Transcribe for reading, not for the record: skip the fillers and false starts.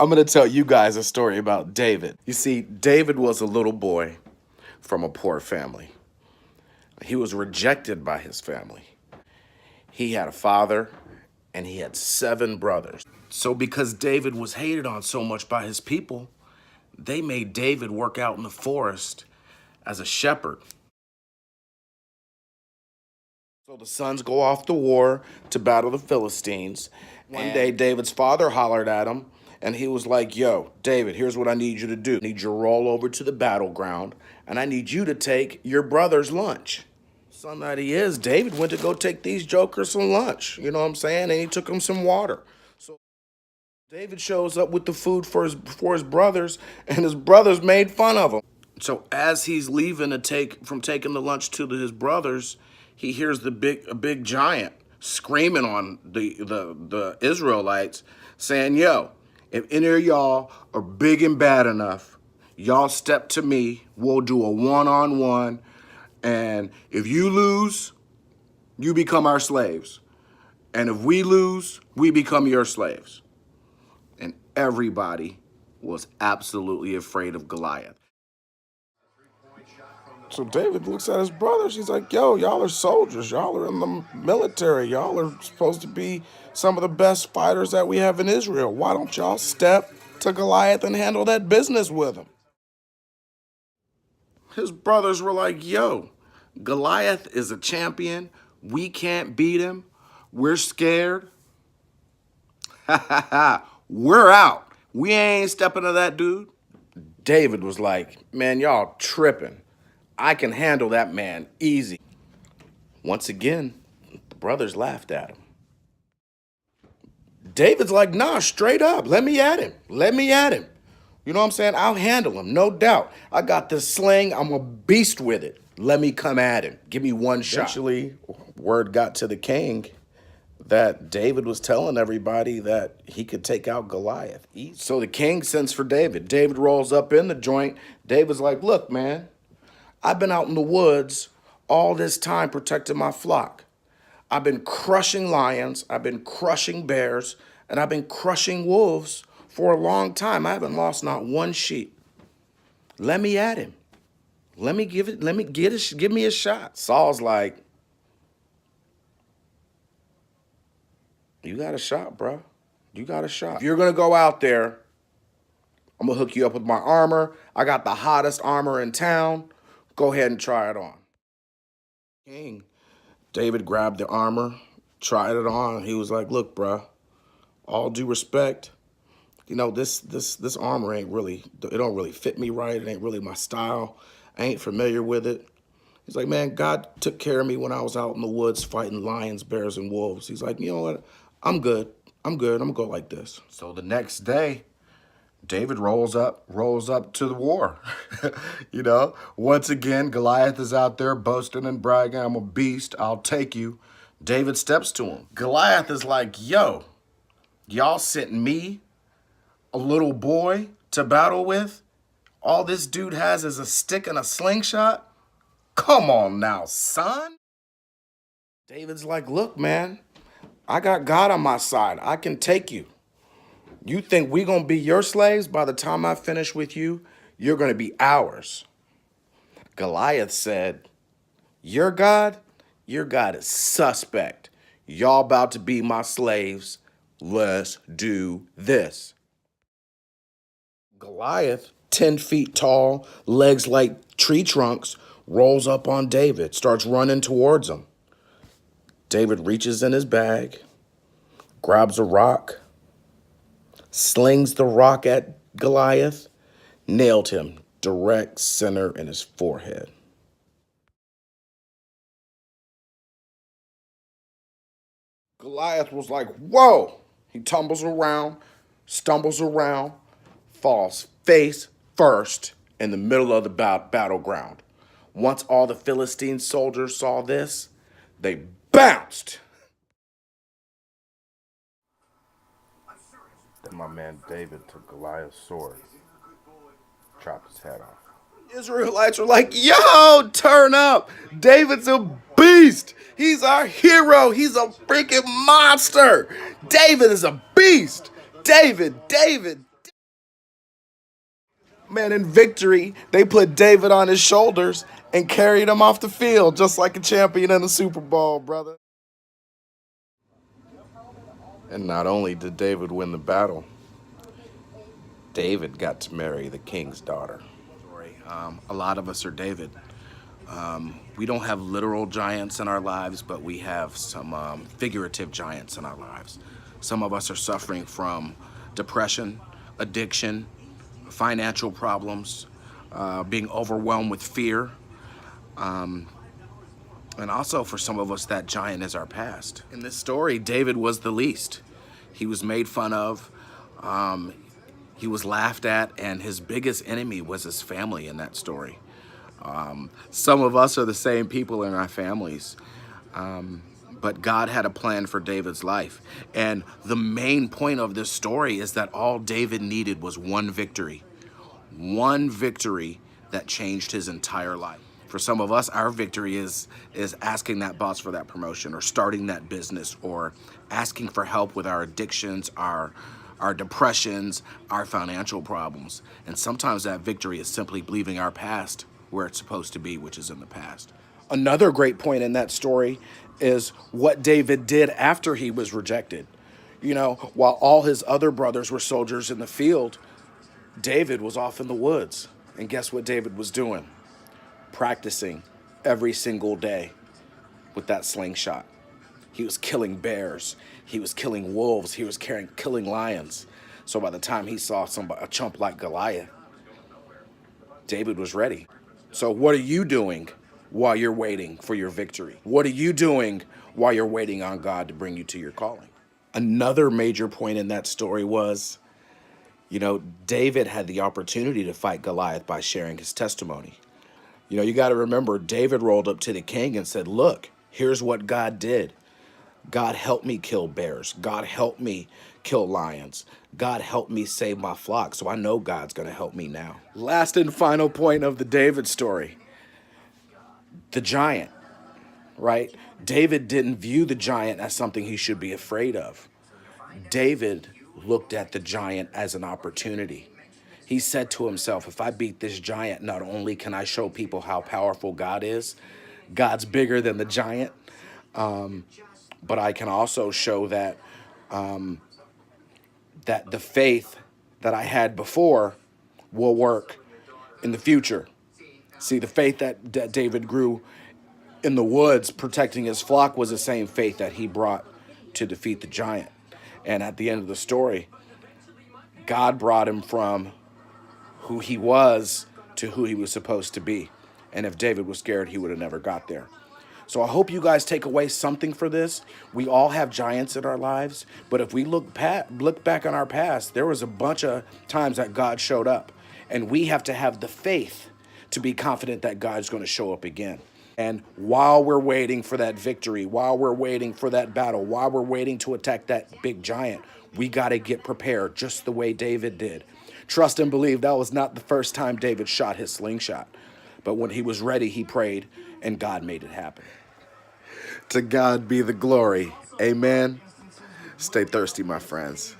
I'm going to tell you guys a story about David. You see, David was a little boy from a poor family. He was rejected by his family. He had a father and he had 7 brothers. So because David was hated on so much by his people, they made David work out in the forest as a shepherd. So the sons go off to war to battle the Philistines. One day, David's father hollered at him, and he was like, yo, David, here's what I need you to do. I need you to roll over to the battleground, and I need you to take your brother's lunch. Son that he is, David went to go take these jokers some lunch, you know what I'm saying? And he took them some water. So David shows up with the food for his brothers, and his brothers made fun of him. So as he's leaving to taking the lunch to his brothers, he hears a big giant screaming on the Israelites, saying, "Yo, if any of y'all are big and bad enough, y'all step to me. We'll do a one-on-one, and if you lose, you become our slaves, and if we lose, we become your slaves." And everybody was absolutely afraid of Goliath. So David looks at his brothers. He's like, yo, y'all are soldiers. Y'all are in the military. Y'all are supposed to be some of the best fighters that we have in Israel. Why don't y'all step to Goliath and handle that business with him? His brothers were like, yo, Goliath is a champion. We can't beat him. We're scared. Ha ha ha. We're out. We ain't stepping to that dude. David was like, man, y'all tripping. I can handle that man easy. Once again, the brothers laughed at him. David's like, nah, straight up. Let me at him. Let me at him. You know what I'm saying? I'll handle him, no doubt. I got this sling. I'm a beast with it. Let me come at him. Give me one shot. Eventually, word got to the king that David was telling everybody that he could take out Goliath. So the king sends for David. David rolls up in the joint. David's like, look, man, I've been out in the woods all this time protecting my flock. I've been crushing lions, I've been crushing bears, and I've been crushing wolves for a long time. I haven't lost not one sheep. Let me at him. Let me give me a shot. Saul's like, you got a shot, bro. You got a shot. If you're gonna go out there, I'm gonna hook you up with my armor. I got the hottest armor in town. Go ahead and try it on. King David grabbed the armor, tried it on. He was like, look, bruh, all due respect, you know, this armor it don't really fit me right. It ain't really my style. I ain't familiar with it. He's like, man, God took care of me when I was out in the woods fighting lions, bears, and wolves. He's like, you know what? I'm good. I'm gonna go like this. So the next day, David rolls up to the war. You know, once again, Goliath is out there boasting and bragging. I'm a beast. I'll take you. David steps to him. Goliath is like, yo, y'all sent me, a little boy, to battle with? All this dude has is a stick and a slingshot? Come on now, son. David's like, look, man, I got God on my side. I can take you. You think we gonna be your slaves? By the time I finish with you, you're gonna be ours. Goliath said, your God is suspect. Y'all about to be my slaves. Let's do this. Goliath, 10 feet tall, legs like tree trunks, rolls up on David, starts running towards him. David reaches in his bag, grabs a rock, slings the rock at Goliath, nailed him direct center in his forehead. Goliath was like, whoa! He tumbles around, stumbles around, falls face first in the middle of the battleground. Once all the Philistine soldiers saw this, they bounced. Then my man David took Goliath's sword, chopped his head off. Israelites were like, yo, turn up. David's a beast. He's our hero. He's a freaking monster. David is a beast. David. Man, in victory, they put David on his shoulders and carried him off the field just like a champion in the Super Bowl, brother. And not only did David win the battle, David got to marry the king's daughter. A lot of us are David. We don't have literal giants in our lives, but we have some figurative giants in our lives. Some of us are suffering from depression, addiction, financial problems, being overwhelmed with fear. And also for some of us, that giant is our past. In this story, David was the least. He was made fun of. He was laughed at, and his biggest enemy was his family in that story. Some of us are the same people in our families. But God had a plan for David's life. And the main point of this story is that all David needed was one victory. One victory that changed his entire life. For some of us, our victory is asking that boss for that promotion, or starting that business, or asking for help with our addictions, our depressions, our financial problems. And sometimes that victory is simply leaving our past where it's supposed to be, which is in the past. Another great point in that story is what David did after he was rejected. You know, while all his other brothers were soldiers in the field, David was off in the woods. And guess what David was doing? Practicing every single day with that slingshot. He was killing bears. He was killing wolves. He was killing lions. So by the time he saw a chump like Goliath, David was ready. So what are you doing while you're waiting for your victory? What are you doing while you're waiting on God to bring you to your calling? Another major point in that story was, David had the opportunity to fight Goliath by sharing his testimony. You got to remember, David rolled up to the king and said, look, here's what God did. God helped me kill bears. God helped me kill lions. God helped me save my flock. So I know God's going to help me now. Last and final point of the David story. The giant, right? David didn't view the giant as something he should be afraid of. David looked at the giant as an opportunity. He said to himself, if I beat this giant, not only can I show people how powerful God is, God's bigger than the giant, but I can also show that that the faith that I had before will work in the future. See, the faith that David grew in the woods protecting his flock was the same faith that he brought to defeat the giant. And at the end of the story, God brought him from who he was to who he was supposed to be. And if David was scared, he would have never got there. So I hope you guys take away something for this. We all have giants in our lives, but if we look back on our past, there was a bunch of times that God showed up. And we have to have the faith to be confident that God's going to show up again. And while we're waiting for that victory, while we're waiting for that battle, while we're waiting to attack that big giant, we got to get prepared just the way David did. Trust and believe that was not the first time David shot his slingshot. But when he was ready, he prayed, and God made it happen. To God be the glory. Amen. Stay thirsty, my friends.